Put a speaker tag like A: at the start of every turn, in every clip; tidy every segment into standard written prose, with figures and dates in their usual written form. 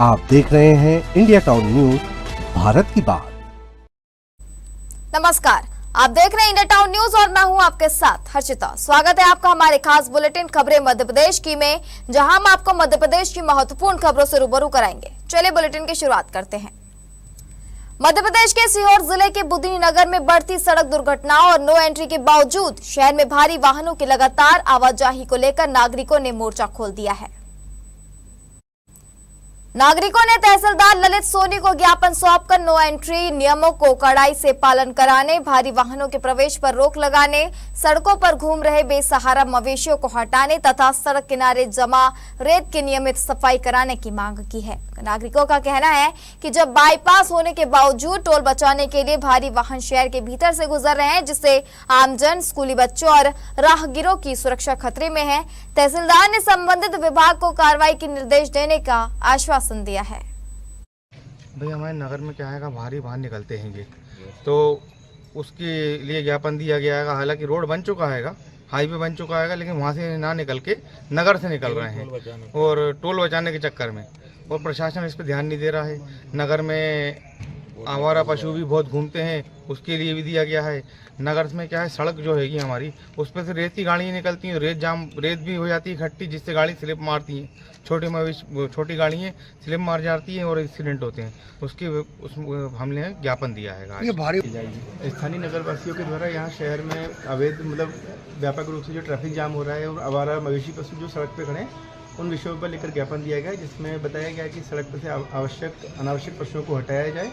A: आप देख रहे हैं इंडिया टाउन न्यूज, भारत की बात।
B: नमस्कार, आप देख रहे हैं इंडिया टाउन न्यूज और मैं हूं आपके साथ हर्षिता। स्वागत है आपका हमारे खास बुलेटिन खबरें मध्य प्रदेश की में, जहां हम आपको मध्य प्रदेश की महत्वपूर्ण खबरों से रूबरू कराएंगे। चलिए बुलेटिन की शुरुआत करते हैं। मध्य प्रदेश के सीहोर जिले के बुधनी नगर में बढ़ती सड़क दुर्घटनाओं और नो एंट्री के बावजूद शहर में भारी वाहनों की लगातार आवाजाही को लेकर नागरिकों ने मोर्चा खोल दिया है। नागरिकों ने तहसीलदार ललित सोनी को ज्ञापन सौंपकर नो एंट्री नियमों को कड़ाई से पालन कराने, भारी वाहनों के प्रवेश पर रोक लगाने, सड़कों पर घूम रहे बेसहारा मवेशियों को हटाने तथा सड़क किनारे जमा रेत की नियमित सफाई कराने की मांग की है। नागरिकों का कहना है कि जब बाईपास होने के बावजूद टोल बचाने के लिए भारी वाहन शहर के भीतर से गुजर रहे हैं, जिससे आमजन, स्कूली बच्चों और राहगीरों की सुरक्षा खतरे में है। तहसीलदार ने संबंधित विभाग को कार्रवाई के निर्देश देने का आश्वासन दिया है।
C: भाई हमारे नगर में क्या है, भारी वाहन निकलते हैं ये, तो उसके लिए ज्ञापन दिया गया है। हालांकि रोड बन चुका है, हाईवे बन चुका है, लेकिन वहाँ से ना निकल के नगर से निकल रहे हैं और टोल बचाने के चक्कर में, और प्रशासन इस पर ध्यान नहीं दे रहा है। नगर में आवारा पशु भी बहुत घूमते हैं, उसके लिए भी दिया गया है। नगर में क्या है, सड़क जो हैगी हमारी, उस पर से रेत की गाड़ियाँ निकलती हैं, रेत भी हो जाती है इकट्ठी, जिससे गाड़ी स्लिप मारती है। छोटी गाड़ियाँ स्लिप मार जाती हैं और एक्सीडेंट होते हैं। हमने ज्ञापन दिया है।
D: ये भारी
E: स्थानीय नगर वासियों के द्वारा यहाँ शहर में अवैध व्यापक रूप से जो ट्रैफिक जाम हो रहा है और आवारा मवेशी पशु जो सड़क पे खड़े हैं, उन विषयों पर लेकर ज्ञापन दिया गया है, जिसमें बताया गया कि सड़क पर से अनावश्यक पशुओं को हटाया जाए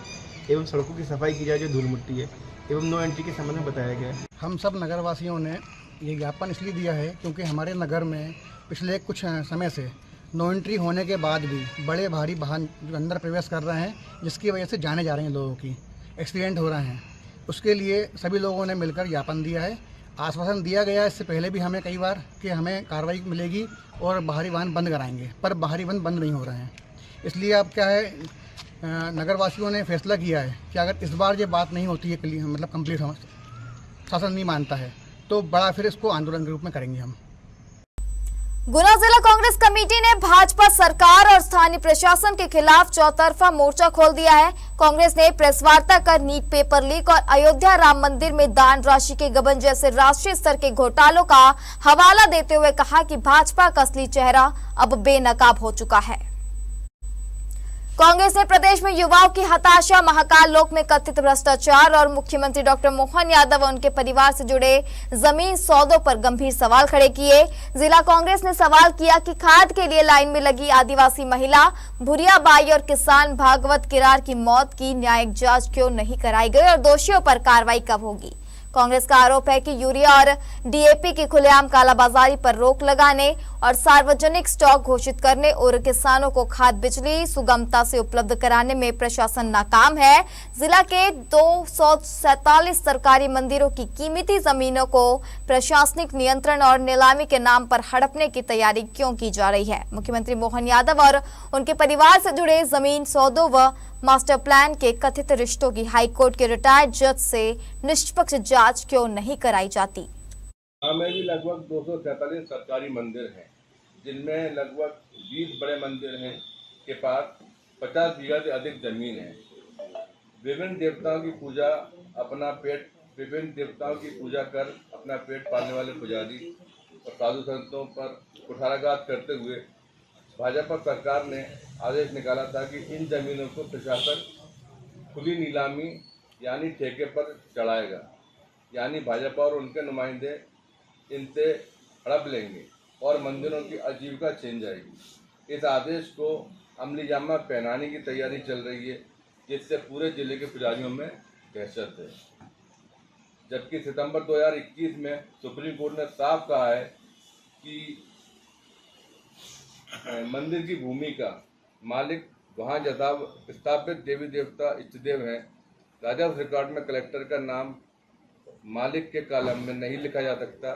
E: एवं सड़कों की सफाई की जाए जो धूल मिट्टी है, एवं नो एंट्री के संबंध में बताया गया है।
D: हम सब नगरवासियों ने ये ज्ञापन इसलिए दिया है क्योंकि हमारे नगर में पिछले कुछ समय से नो एंट्री होने के बाद भी बड़े भारी वाहन जो अंदर प्रवेश कर रहे हैं, जिसकी वजह से जाने जा रहे हैं लोगों की, एक्सीडेंट हो रहे हैं। उसके लिए सभी लोगों ने मिलकर ज्ञापन दिया है। आश्वासन दिया गया है इससे पहले भी हमें कई बार कि हमें कार्रवाई मिलेगी और बाहरी वाहन बंद कराएंगे, पर बाहरी वाहन बंद नहीं हो रहे हैं। इसलिए अब क्या है, नगरवासियों ने फैसला किया है कि अगर इस बार ये बात नहीं होती है कंप्लीट, शासन नहीं मानता है, तो बड़ा फिर इसको आंदोलन के रूप में करेंगे हम।
B: गुना जिला कांग्रेस कमेटी ने भाजपा सरकार और स्थानीय प्रशासन के खिलाफ चौतरफा मोर्चा खोल दिया है। कांग्रेस ने प्रेस वार्ता कर नीट पेपर लीक और अयोध्या राम मंदिर में दान राशि के गबन जैसे राष्ट्रीय स्तर के घोटालों का हवाला देते हुए कहा कि भाजपा का असली चेहरा अब बेनकाब हो चुका है। कांग्रेस ने प्रदेश में युवाओं की हताशा, महाकाल लोक में कथित भ्रष्टाचार और मुख्यमंत्री डॉक्टर मोहन यादव और उनके परिवार से जुड़े जमीन सौदों पर गंभीर सवाल खड़े किए। जिला कांग्रेस ने सवाल किया कि खाद के लिए लाइन में लगी आदिवासी महिला भुरिया बाई और किसान भागवत किरार की मौत की न्यायिक जांच क्यों नहीं कराई गई और दोषियों पर कार्रवाई कब होगी। कांग्रेस का आरोप है कि यूरिया और डीएपी की खुलेआम कालाबाजारी पर रोक लगाने और सार्वजनिक स्टॉक घोषित करने और किसानों को खाद बिजली सुगमता से उपलब्ध कराने में प्रशासन नाकाम है। जिला के 247 सरकारी मंदिरों की कीमती जमीनों को प्रशासनिक नियंत्रण और नीलामी के नाम पर हड़पने की तैयारी क्यों की जा रही है। मुख्यमंत्री मोहन यादव और उनके परिवार से जुड़े जमीन सौदों व मास्टर प्लान के कथित रिश्तों की हाईकोर्ट के रिटायर्ड जज से निष्पक्ष जांच क्यों नहीं कराई जाती।
F: में भी लगभग 247 सरकारी मंदिर हैं, जिनमें लगभग 20 बड़े मंदिर हैं के पास 50 बीघा से अधिक जमीन है। विभिन्न देवताओं की पूजा कर अपना पेट पालने वाले पुजारी और साधु संतों पर कुठाराघात करते हुए भाजपा सरकार ने आदेश निकाला था कि इन जमीनों को प्रशासन खुली नीलामी यानी ठेके पर चढ़ाएगा, यानी भाजपा और उनके नुमाइंदे इनसे हड़प लेंगे और मंदिरों की आजीविका छीन जाएगी। इस आदेश को अमलीजामा पहनाने की तैयारी चल रही है, जिससे पूरे जिले के पुजारियों में दहशत है। जबकि सितंबर 2021 में सुप्रीम कोर्ट ने साफ कहा है कि मंदिर की भूमि का मालिक वहाँ स्थापित देवी देवता इष्टदेव हैं। राजस्व रिकॉर्ड में कलेक्टर का नाम मालिक के कॉलम में नहीं लिखा जा सकता।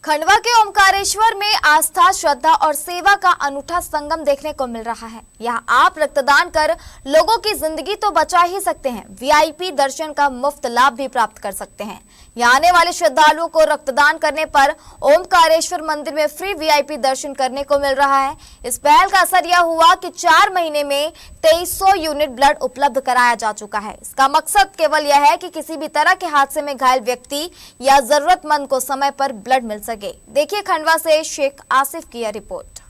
B: खंडवा के ओमकारेश्वर में आस्था, श्रद्धा और सेवा का अनूठा संगम देखने को मिल रहा है। यहाँ आप रक्तदान कर लोगों की जिंदगी तो बचा ही सकते हैं, वीआईपी दर्शन का मुफ्त लाभ भी प्राप्त कर सकते हैं। यहाँ आने वाले श्रद्धालुओं को रक्तदान करने पर ओमकारेश्वर मंदिर में फ्री वीआईपी दर्शन करने को मिल रहा है। इस पहल का असर यह हुआ कि 4 महीने में 2300 यूनिट ब्लड उपलब्ध कराया जा चुका है। इसका मकसद केवल यह है कि किसी भी तरह के हादसे में घायल व्यक्ति या जरूरतमंद को समय पर ब्लड मिल सके। देखिए खंडवा से शेख आसिफ की यह रिपोर्ट।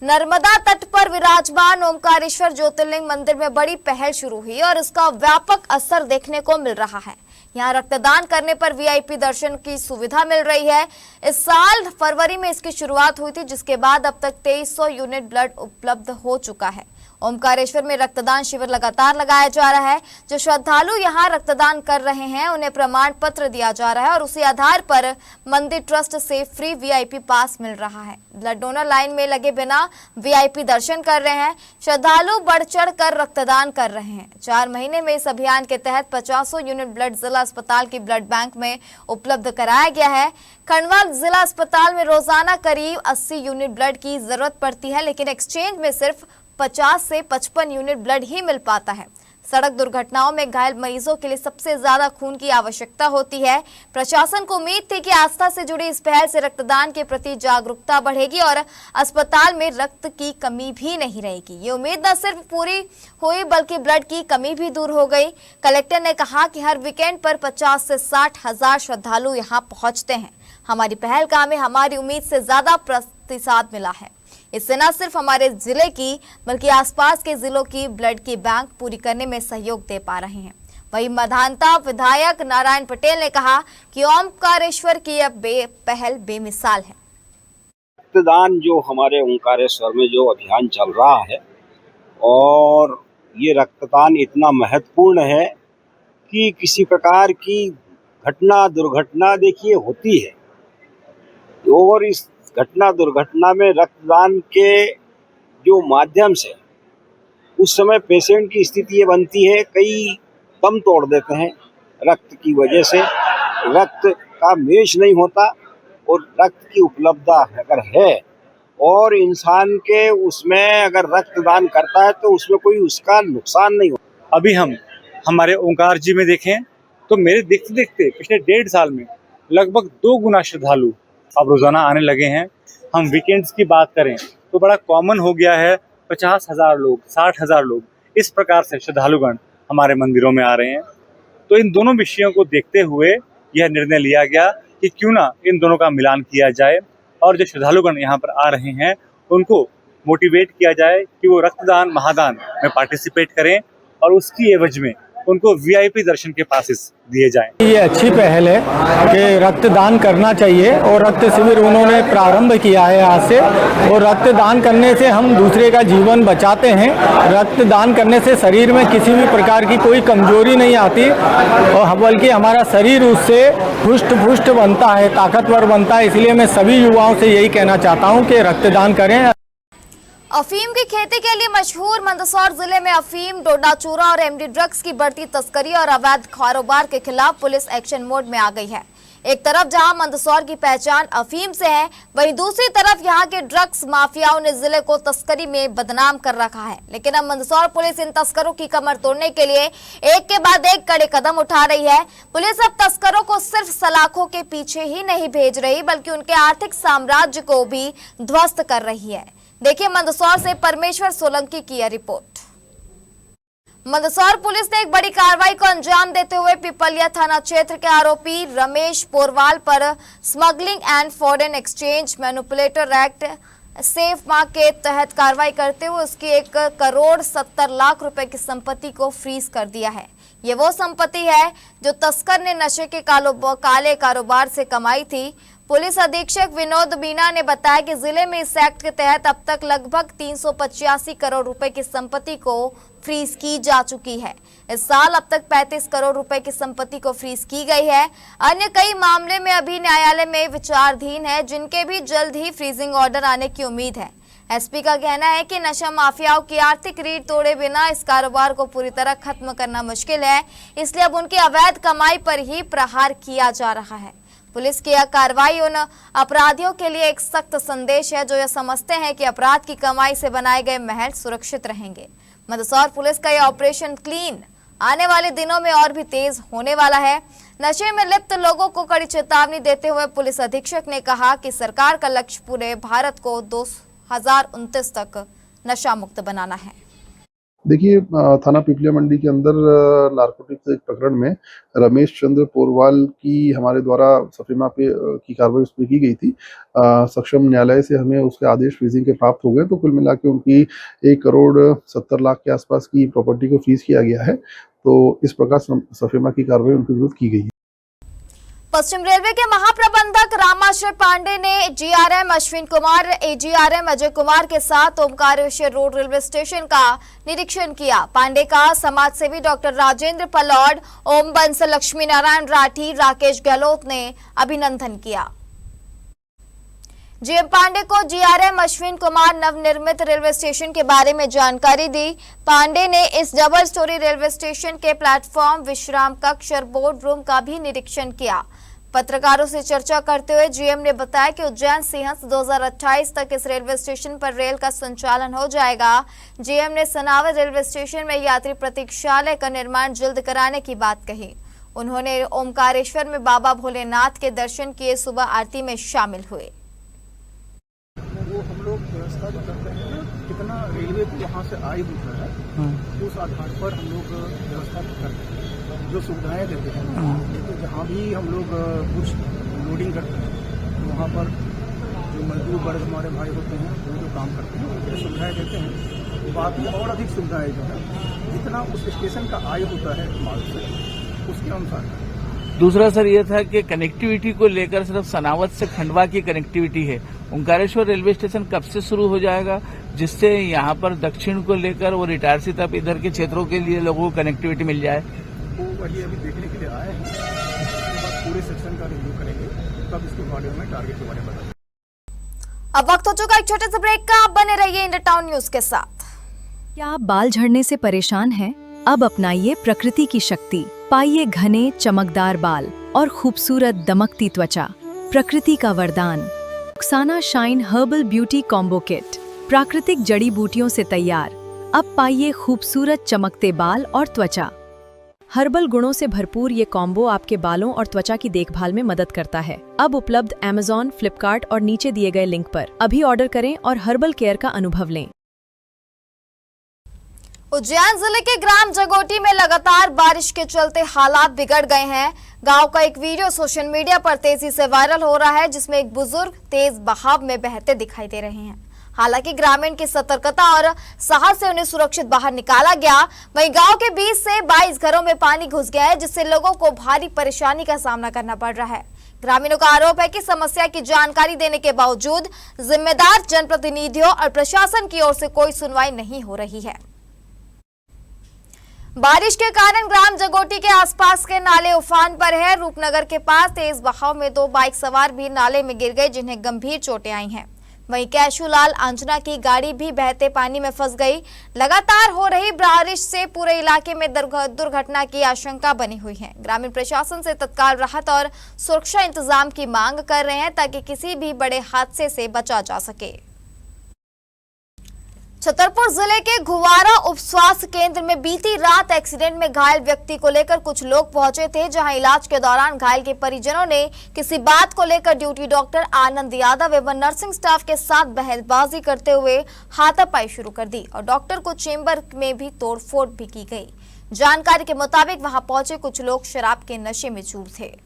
B: नर्मदा तट पर विराजमान ओमकारेश्वर ज्योतिर्लिंग मंदिर में बड़ी पहल शुरू हुई और इसका व्यापक असर देखने को मिल रहा है। यहाँ रक्तदान करने पर वीआईपी दर्शन की सुविधा मिल रही है। इस साल फरवरी में इसकी शुरुआत हुई थी, जिसके बाद अब तक 2300 यूनिट ब्लड उपलब्ध हो चुका है। ओमकारेश्वर में रक्तदान शिविर लगातार लगाया जा रहा है। जो श्रद्धालु यहाँ रक्तदान कर रहे हैं उन्हें प्रमाण पत्र दिया जा रहा है और उसी आधार पर मंदिर ट्रस्ट से फ्री वीआईपी पास मिल रहा है। ब्लड डोनर लाइन में लगे बिना वीआईपी दर्शन कर रहे हैं। श्रद्धालु बढ़ चढ़ कर रक्तदान कर रहे हैं। 4 महीने में इस अभियान के तहत 500 यूनिट ब्लड जिला अस्पताल की ब्लड बैंक में उपलब्ध कराया गया है। खंडवा जिला अस्पताल में रोजाना करीब 80 यूनिट ब्लड की जरूरत पड़ती है, लेकिन एक्सचेंज में सिर्फ 50 से 55 यूनिट ब्लड ही मिल पाता है। सड़क दुर्घटनाओं में घायल मरीजों के लिए सबसे ज्यादा खून की आवश्यकता होती है। प्रशासन को उम्मीद थी कि आस्था से जुड़ी इस पहल से रक्तदान के प्रति जागरूकता बढ़ेगी और अस्पताल में रक्त की कमी भी नहीं रहेगी। ये उम्मीद न सिर्फ पूरी हुई बल्कि ब्लड की कमी भी दूर हो गई। कलेक्टर ने कहा कि हर वीकेंड पर 50 से 60 हजार श्रद्धालु यहाँ पहुँचते हैं। हमारी पहल का हमें हमारी उम्मीद से ज्यादा प्रतिसाद मिला है। इससे न सिर्फ हमारे जिले की बल्कि आसपास के जिलों की ब्लड की बैंक पूरी करने में सहयोग दे पा रहे हैं। वहीं मधानता विधायक नारायण पटेल ने कहा कि ओमकारेश्वर की यह पहल बेमिसाल है।
G: रक्तदान जो हमारे ओमकारेश्वर में जो अभियान चल रहा है और ये रक्तदान इतना महत्वपूर्ण है कि किसी प्रकार की घटना दुर्घटना देखिए होती है और इस घटना दुर्घटना में रक्तदान के जो माध्यम से उस समय पेशेंट की स्थिति ये बनती है, कई दम तोड़ देते हैं रक्त की वजह से। रक्त का मेच नहीं होता और रक्त की उपलब्धता अगर है और इंसान के उसमें अगर रक्तदान करता है तो उसमें कोई उसका नुकसान नहीं होता।
H: अभी हम हमारे ओंकार जी में देखें तो मेरे देखते देखते पिछले 1.5 साल में लगभग 2 गुना श्रद्धालु अब रोजाना आने लगे हैं। हम वीकेंड्स की बात करें तो बड़ा कॉमन हो गया है, 50,000 लोग, 60,000 लोग इस प्रकार से श्रद्धालुगण हमारे मंदिरों में आ रहे हैं। तो इन दोनों विषयों को देखते हुए यह निर्णय लिया गया कि क्यों ना इन दोनों का मिलान किया जाए और जो श्रद्धालुगण यहाँ पर आ रहे हैं उनको मोटिवेट किया जाए कि वो रक्तदान महादान में पार्टिसिपेट करें और उसकी एवज में उनको वीआईपी दर्शन के पासेस दिए जाएं।
I: ये अच्छी पहल है कि रक्तदान करना चाहिए और रक्त शिविर उन्होंने प्रारंभ किया है आज से और रक्तदान करने से हम दूसरे का जीवन बचाते हैं। रक्तदान करने से शरीर में किसी भी प्रकार की कोई कमजोरी नहीं आती और बल्कि हमारा शरीर उससे हुष्ट पुष्ट बनता है, ताकतवर बनता है। इसलिए मैं सभी युवाओं से यही कहना चाहता हूँ कि रक्तदान करें।
B: अफीम की खेती के लिए मशहूर मंदसौर जिले में अफीम, डोडा चूरा और एमडी ड्रग्स की बढ़ती तस्करी और अवैध कारोबार के खिलाफ पुलिस एक्शन मोड में आ गई है। एक तरफ जहां मंदसौर की पहचान अफीम से है, वहीं दूसरी तरफ यहां के ड्रग्स माफियाओं ने जिले को तस्करी में बदनाम कर रखा है। लेकिन अब मंदसौर पुलिस इन तस्करों की कमर तोड़ने के लिए एक के बाद एक कड़े कदम उठा रही है। पुलिस अब तस्करों को सिर्फ सलाखों के पीछे ही नहीं भेज रही बल्कि उनके आर्थिक साम्राज्य को भी ध्वस्त कर रही है। देखिए मंदसौर से परमेश्वर सोलंकी की यह रिपोर्ट। मंदसौर पुलिस ने एक बड़ी कार्रवाई को अंजाम देते हुए पिपलिया थाना क्षेत्र के आरोपी रमेश पोरवाल पर smuggling and foreign exchange manipulator act safe मां के तहत कार्रवाई करते हुए उसकी 1,70 लाख रुपए की संपत्ति को फ्रीज कर दिया है। ये वो संपत्ति है जो तस्कर ने नशे के काले कारोबार से कमाई थी। पुलिस अधीक्षक विनोद बीना ने बताया कि जिले में इस एक्ट के तहत अब तक लगभग 385 करोड़ रुपए की संपत्ति को फ्रीज की जा चुकी है। इस साल अब तक 35 करोड़ रुपए की संपत्ति को फ्रीज की गई है। अन्य कई मामले में अभी न्यायालय में विचाराधीन है, जिनके भी जल्द ही फ्रीजिंग ऑर्डर आने की उम्मीद है। एसपी का कहना है कि नशा माफियाओं की आर्थिक रीढ़ तोड़े बिना इस कारोबार को पूरी तरह खत्म करना मुश्किल है, इसलिए अब उनकी अवैध कमाई पर ही प्रहार किया जा रहा है। पुलिस की यह कार्रवाई उन अपराधियों के लिए एक सख्त संदेश है जो यह समझते हैं कि अपराध की कमाई से बनाए गए महल सुरक्षित रहेंगे। मंदसौर पुलिस का यह ऑपरेशन क्लीन आने वाले दिनों में और भी तेज होने वाला है। नशे में लिप्त लोगों को कड़ी चेतावनी देते हुए पुलिस अधीक्षक ने कहा कि सरकार का लक्ष्य पूरे भारत को 2029 तक नशा मुक्त बनाना है।
J: देखिए, थाना पिपलिया मंडी के अंदर नारकोटिक्स एक प्रकरण में रमेश चंद्र पोरवाल की हमारे द्वारा सफीमा पे की कार्रवाई उस पर की गई थी। सक्षम न्यायालय से हमें उसके आदेश फ्रीजिंग के प्राप्त हो गए, तो कुल मिला के उनकी 1 करोड़ 70 लाख के आसपास की प्रॉपर्टी को फ्रीज किया गया है। तो इस प्रकार सफीमा की कार्रवाई उनके विरुद्ध की गई है।
B: पश्चिम रेलवे के महाप्रबंधक रामाश्रय पांडे ने जीआरएम अश्विन कुमार, एजीआरएम अजय कुमार के साथ ओमकारेश्वर रोड रेलवे स्टेशन का निरीक्षण किया। पांडे का समाजसेवी डॉक्टर राजेंद्र पलौड़, ओम बंस, लक्ष्मी नारायण राठी, राकेश गहलोत ने अभिनंदन किया। जीएम पांडे को जीआरएम अश्विन कुमार नवनिर्मित रेलवे स्टेशन के बारे में जानकारी दी। पांडे ने इस डबल स्टोरी रेलवे स्टेशन के प्लेटफॉर्म, विश्राम कक्ष और बोर्ड रूम का भी निरीक्षण किया। पत्रकारों से चर्चा करते हुए जीएम ने बताया कि उज्जैन सिंहस्थ 2028 तक इस रेलवे स्टेशन पर रेल का संचालन हो जाएगा। जीएम ने सनावर रेलवे स्टेशन में यात्री प्रतीक्षालय का निर्माण जल्द कराने की बात कही। उन्होंने ओमकारेश्वर में बाबा भोलेनाथ के दर्शन किए, सुबह आरती में शामिल हुए।
D: वो हम लोग व्यवस्था जो करते हैं ना, कितना रेलवे को वहाँ से आय होता है, उस आधार पर हम लोग व्यवस्था करते हैं, जो सुविधाएं देते हैं। तो जहाँ भी हम लोग कुछ लोडिंग करते हैं, तो वहाँ पर जो मजदूर वर्ग हमारे भाई होते हैं, वो जो काम करते हैं, उनको सुविधाएं देते हैं। बाकी और अधिक सुविधाएं जो है, जितना उस स्टेशन का आय होता है माल से, उसके अनुसार।
K: दूसरा सर ये था कि कनेक्टिविटी को लेकर सिर्फ सनावत से खंडवा की कनेक्टिविटी है। ओंकारेश्वर रेलवे स्टेशन कब से शुरू हो जाएगा, जिससे यहाँ पर दक्षिण को लेकर और इटारसी तक इधर के क्षेत्रों के लिए लोगों को कनेक्टिविटी मिल जाए।
D: वो वही अभी देखने के लिए आए हैं, उसके बाद पूरे सेक्शन का रिव्यू करेंगे, तब इसके बारे में टारगेट के बारे में बताएंगे।
B: अब वक्त हो चुका एक छोटे से ब्रेक का। आप बने रहिए इंडिया टाउन न्यूज के साथ।
L: क्या आप बाल झड़ने से परेशान हैं? अब अपनाइए प्रकृति की शक्ति, पाइए घने चमकदार बाल और खूबसूरत दमकती त्वचा। प्रकृति का वरदान Rukhsana shine herbal beauty combo kit, प्राकृतिक जड़ी बूटियों से तैयार। अब पाइए खूबसूरत चमकते बाल और त्वचा। हर्बल गुणों से भरपूर ये कॉम्बो आपके बालों और त्वचा की देखभाल में मदद करता है। अब उपलब्ध Amazon, फ्लिपकार्ट और नीचे दिए गए लिंक पर अभी ऑर्डर करें और हर्बल केयर का अनुभव लें।
B: उज्जैन जिले के ग्राम जगोटी में लगातार बारिश के चलते हालात बिगड़ गए हैं। गांव का एक वीडियो सोशल मीडिया पर तेजी से वायरल हो रहा है, जिसमें एक बुजुर्ग तेज बहाव में बहते दिखाई दे रहे हैं। हालांकि ग्रामीण की सतर्कता और साहस से उन्हें सुरक्षित बाहर निकाला गया। वहीं गांव के बीच से 22 घरों में पानी घुस गया है, जिससे लोगों को भारी परेशानी का सामना करना पड़ रहा है। ग्रामीणों का आरोप है कि समस्या की जानकारी देने के बावजूद जिम्मेदार जनप्रतिनिधियों और प्रशासन की ओर से कोई सुनवाई नहीं हो रही है। बारिश के कारण ग्राम जगोटी के आसपास के नाले उफान पर है। रूपनगर के पास तेज बहाव में 2 बाइक सवार भी नाले में गिर गए, जिन्हें गंभीर चोटें आई हैं। वहीं कैशूलाल अंजना की गाड़ी भी बहते पानी में फंस गई। लगातार हो रही बारिश से पूरे इलाके में दुर्घटना की आशंका बनी हुई है। ग्रामीण प्रशासन से तत्काल राहत और सुरक्षा इंतजाम की मांग कर रहे हैं, ताकि किसी भी बड़े हादसे से बचा जा सके। छतरपुर जिले के घुवारा उप स्वास्थ्य केंद्र में बीती रात एक्सीडेंट में घायल व्यक्ति को लेकर कुछ लोग पहुंचे थे, जहां इलाज के दौरान घायल के परिजनों ने किसी बात को लेकर ड्यूटी डॉक्टर आनंद यादव एवं नर्सिंग स्टाफ के साथ बहसबाजी करते हुए हाथापाई शुरू कर दी और डॉक्टर को चेंबर में भी तोड़फोड़ भी की गई। जानकारी के मुताबिक वहां पहुंचे कुछ लोग शराब के नशे में चूर थे।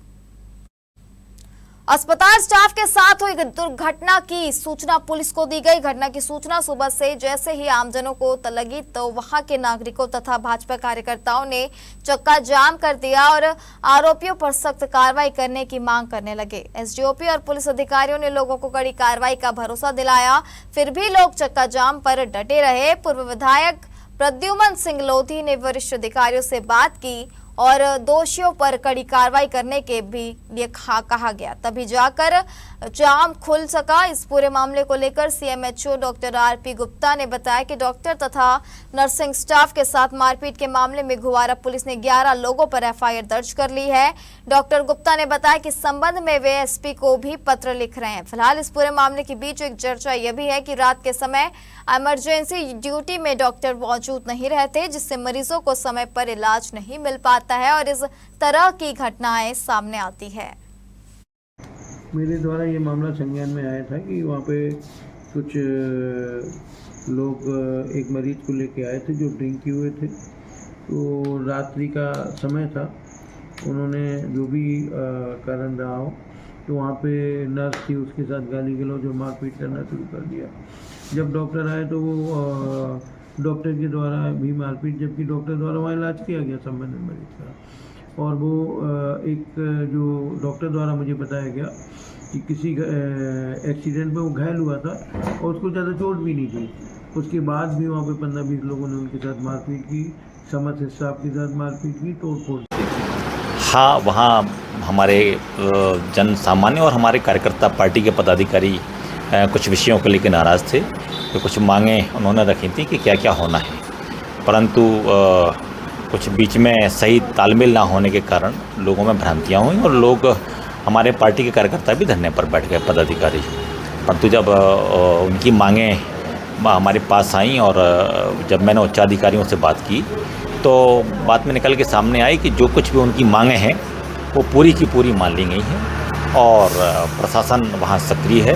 B: अस्पताल स्टाफ के साथ हुई दुर्घटना की सूचना पुलिस को दी गई। घटना की सूचना सुबह से जैसे ही आमजनों को लगी, तो वहां के नागरिकों तथा भाजपा कार्यकर्ताओं ने चक्का जाम कर दिया और आरोपियों पर सख्त कार्रवाई करने की मांग करने लगे। एसडीओपी और पुलिस अधिकारियों ने लोगों को कड़ी कार्रवाई का भरोसा दिलाया, फिर भी लोग चक्का जाम पर डटे रहे। पूर्व विधायक प्रद्युमन सिंह लोधी ने वरिष्ठ अधिकारियों से बात की और दोषियों पर कड़ी कार्रवाई करने के भी लिए कहा गया, तभी जाकर जाम खुल सका। इस पूरे मामले को लेकर सीएमएचओ डॉक्टर आरपी गुप्ता ने बताया कि डॉक्टर तथा नर्सिंग स्टाफ के साथ मारपीट के मामले में घुवारा पुलिस ने 11 लोगों पर एफआईआर दर्ज कर ली है। डॉक्टर गुप्ता ने बताया कि इस संबंध में वे एसपी को भी पत्र लिख रहे हैं। फिलहाल इस पूरे मामले के बीच एक चर्चा यह भी है कि रात के समय इमरजेंसी ड्यूटी में डॉक्टर मौजूद नहीं रहते, जिससे मरीजों को समय पर इलाज नहीं मिल पाता है और इस तरह की घटनाएं सामने आती है।
M: मेरे द्वारा ये मामला संज्ञान में आया था कि वहाँ पे कुछ लोग एक मरीज को लेके आए थे जो ड्रिंक किए हुए थे। तो रात्रि का समय था, उन्होंने जो भी कारण रहा हो तो वहाँ पे नर्स थी, उसके साथ गाली गलौज और मारपीट करना शुरू कर दिया। जब डॉक्टर आए तो वो डॉक्टर के द्वारा भी मारपीट, जबकि डॉक्टर द्वारा वहाँ इलाज किया गया संबंधित मरीज का। और वो एक जो डॉक्टर द्वारा मुझे बताया गया कि किसी एक्सीडेंट में वो घायल हुआ था और उसको ज़्यादा चोट भी नहीं थी। उसके बाद भी वहाँ पे 15-20 लोगों ने उनके साथ मारपीट की, समझ स्टाफ के साथ मारपीट की, तोड़फोड़ की।
N: हाँ, वहाँ हमारे जन सामान्य और हमारे कार्यकर्ता पार्टी के पदाधिकारी कुछ विषयों को लेकर नाराज़ थे। तो कुछ मांगे उन्होंने रखी थी कि क्या क्या होना है, परंतु कुछ बीच में सही तालमेल ना होने के कारण लोगों में भ्रांतियाँ हुई और लोग, हमारे पार्टी के कार्यकर्ता भी धरने पर बैठ गए, पदाधिकारी। परंतु जब उनकी मांगे हमारे पास आई और जब मैंने उच्चाधिकारियों से बात की तो बात में निकल के सामने आई कि जो कुछ भी उनकी मांगे हैं वो पूरी की पूरी मान ली गई हैं और प्रशासन वहाँ सक्रिय है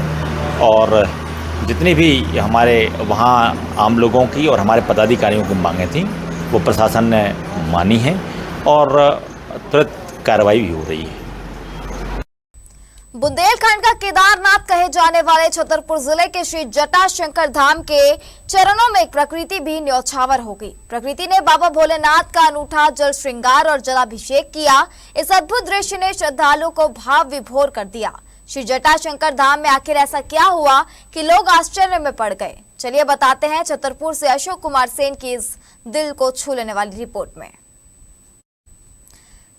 N: और जितनी भी हमारे वहाँ आम लोगों की और हमारे पदाधिकारियों की मांगें थीं वो प्रशासन ने मानी हैं और तुरंत कार्रवाई भी हो रही है।
B: बुंदेलखंड का केदारनाथ कहे जाने वाले छतरपुर जिले के श्री जटाशंकर धाम के चरणों में प्रकृति भी न्यौछावर हो गई। प्रकृति ने बाबा भोलेनाथ का अनूठा जल श्रृंगार और जलाभिषेक किया। इस अद्भुत दृश्य ने श्रद्धालुओं को भाव विभोर कर दिया। श्री जटाशंकर धाम में आखिर ऐसा क्या हुआ कि लोग आश्चर्य में पड़ गए, चलिए बताते हैं छतरपुर से अशोक कुमार सेन की इस दिल को छू लेने वाली रिपोर्ट में।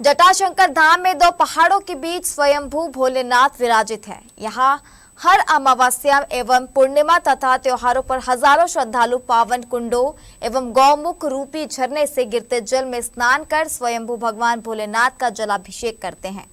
B: जटाशंकर धाम में 2 पहाड़ों के बीच स्वयंभू भोलेनाथ विराजित है। यहाँ हर अमावस्या एवं पूर्णिमा तथा त्योहारों पर हजारों श्रद्धालु पावन कुंडों एवं गौमुख रूपी झरने से गिरते जल में स्नान कर स्वयंभू भगवान भोलेनाथ का जलाभिषेक करते हैं।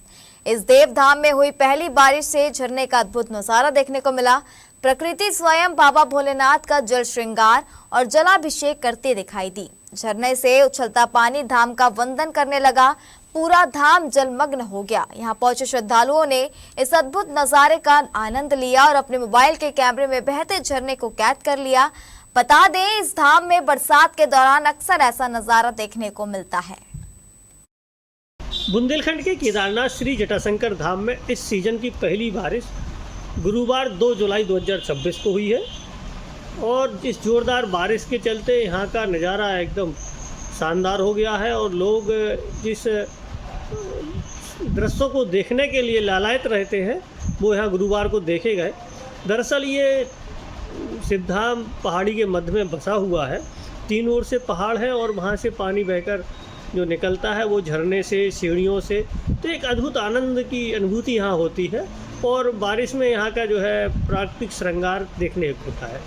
B: इस देवधाम में हुई पहली बारिश से झरने का अद्भुत नजारा देखने को मिला। प्रकृति स्वयं बाबा भोलेनाथ का जल श्रृंगार और जलाभिषेक करते दिखाई दी। झरने से उछलता पानी धाम का वंदन करने लगा। पूरा धाम जलमग्न हो गया। यहाँ पहुंचे श्रद्धालुओं ने इस अद्भुत नजारे का आनंद लिया और अपने मोबाइल के कैमरे में बहते झरने को कैद कर लिया। बता दें, इस धाम में बरसात के दौरान अक्सर ऐसा नजारा देखने को मिलता है।
O: बुंदेलखंड के केदारनाथ श्री जटाशंकर धाम में इस सीजन की पहली बारिश गुरुवार 2 जुलाई 2026 को हुई है और इस जोरदार बारिश के चलते यहाँ का नज़ारा एकदम शानदार हो गया है और लोग जिस दृश्यों को देखने के लिए लालायित रहते हैं वो यहाँ गुरुवार को देखे गए। दरअसल ये सिद्धाम पहाड़ी के मध्य में बसा हुआ है। 3 ओर से पहाड़ है और वहाँ से पानी बहकर जो निकलता है वो झरने से, सीढ़ियों से, तो एक अद्भुत आनंद की अनुभूति यहाँ होती है और बारिश में यहाँ का जो है प्राकृतिक श्रृंगार देखने को होता है।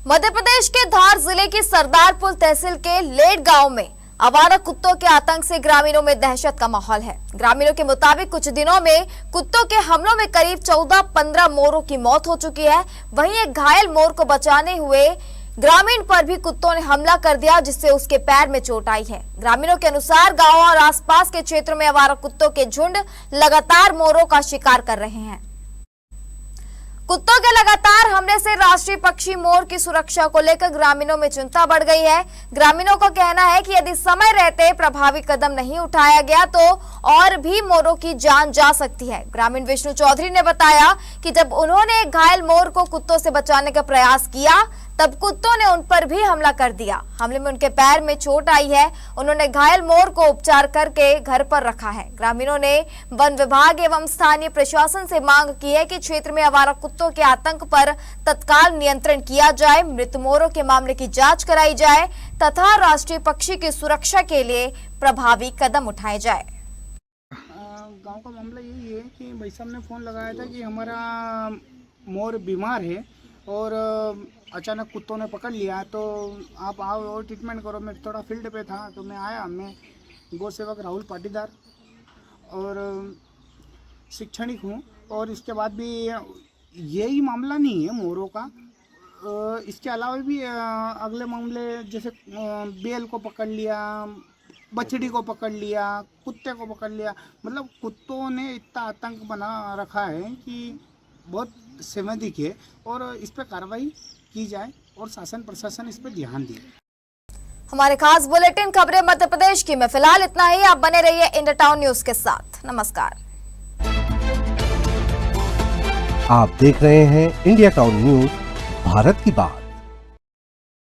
B: मध्य प्रदेश के धार जिले की सरदारपुर तहसील के लेट गांव में आवारा कुत्तों के आतंक से ग्रामीणों में दहशत का माहौल है। ग्रामीणों के मुताबिक कुछ दिनों में कुत्तों के हमलों में करीब 14-15 मोरों की मौत हो चुकी है। वहीं एक घायल मोर को बचाने हुए ग्रामीण पर भी कुत्तों ने हमला कर दिया, जिससे उसके पैर में चोट आई है। ग्रामीणों के अनुसार गांव और आसपास के क्षेत्र में आवारा कुत्तों के झुंड लगातार मोरों का शिकार कर रहे हैं। कुत्तों के लगातार हमले से राष्ट्रीय पक्षी मोर की सुरक्षा को लेकर ग्रामीणों में चिंता बढ़ गई है। ग्रामीणों का कहना है कि यदि समय रहते प्रभावी कदम नहीं उठाया गया तो और भी मोरों की जान जा सकती है। ग्रामीण विष्णु चौधरी ने बताया कि जब उन्होंने एक घायल मोर को कुत्तों से बचाने का प्रयास किया तब कुत्तों ने उन पर भी हमला कर दिया। हमले में उनके पैर में चोट आई है। उन्होंने घायल मोर को उपचार करके घर पर रखा है। ग्रामीणों ने वन विभाग एवं स्थानीय प्रशासन से मांग की है कि क्षेत्र में आवारा कुत्तों के आतंक पर तत्काल नियंत्रण किया जाए, मृत मोरों के मामले की जांच कराई जाए तथा राष्ट्रीय पक्षी की सुरक्षा के लिए प्रभावी कदम उठाए जाए।
P: गांव का मामला यही है कि भाई साहब ने फ़ोन लगाया था कि हमारा मोर बीमार है और अचानक कुत्तों ने पकड़ लिया, तो आप आओ और ट्रीटमेंट करो। मैं थोड़ा फील्ड पे था तो मैं आया। मैं गौ सेवक राहुल पाटीदार और शैक्षणिक हूँ। और इसके बाद भी यही मामला नहीं है मोरों का, इसके अलावा भी अगले मामले जैसे बेल को पकड़ लिया, बछड़ी को पकड़ लिया, कुत्ते को पकड़ लिया। मतलब कुत्तों ने इतना आतंक बना रखा है कि बहुत संवेदनशील है और इस पर कार्रवाई की जाए और शासन प्रशासन इस पर ध्यान दे।
B: हमारे खास बुलेटिन खबरें मध्य प्रदेश की में फिलहाल इतना ही। आप बने रहिए इंडिया टाउन न्यूज के साथ। नमस्कार।
A: आप देख रहे हैं इंडिया टाउन न्यूज, भारत की बात।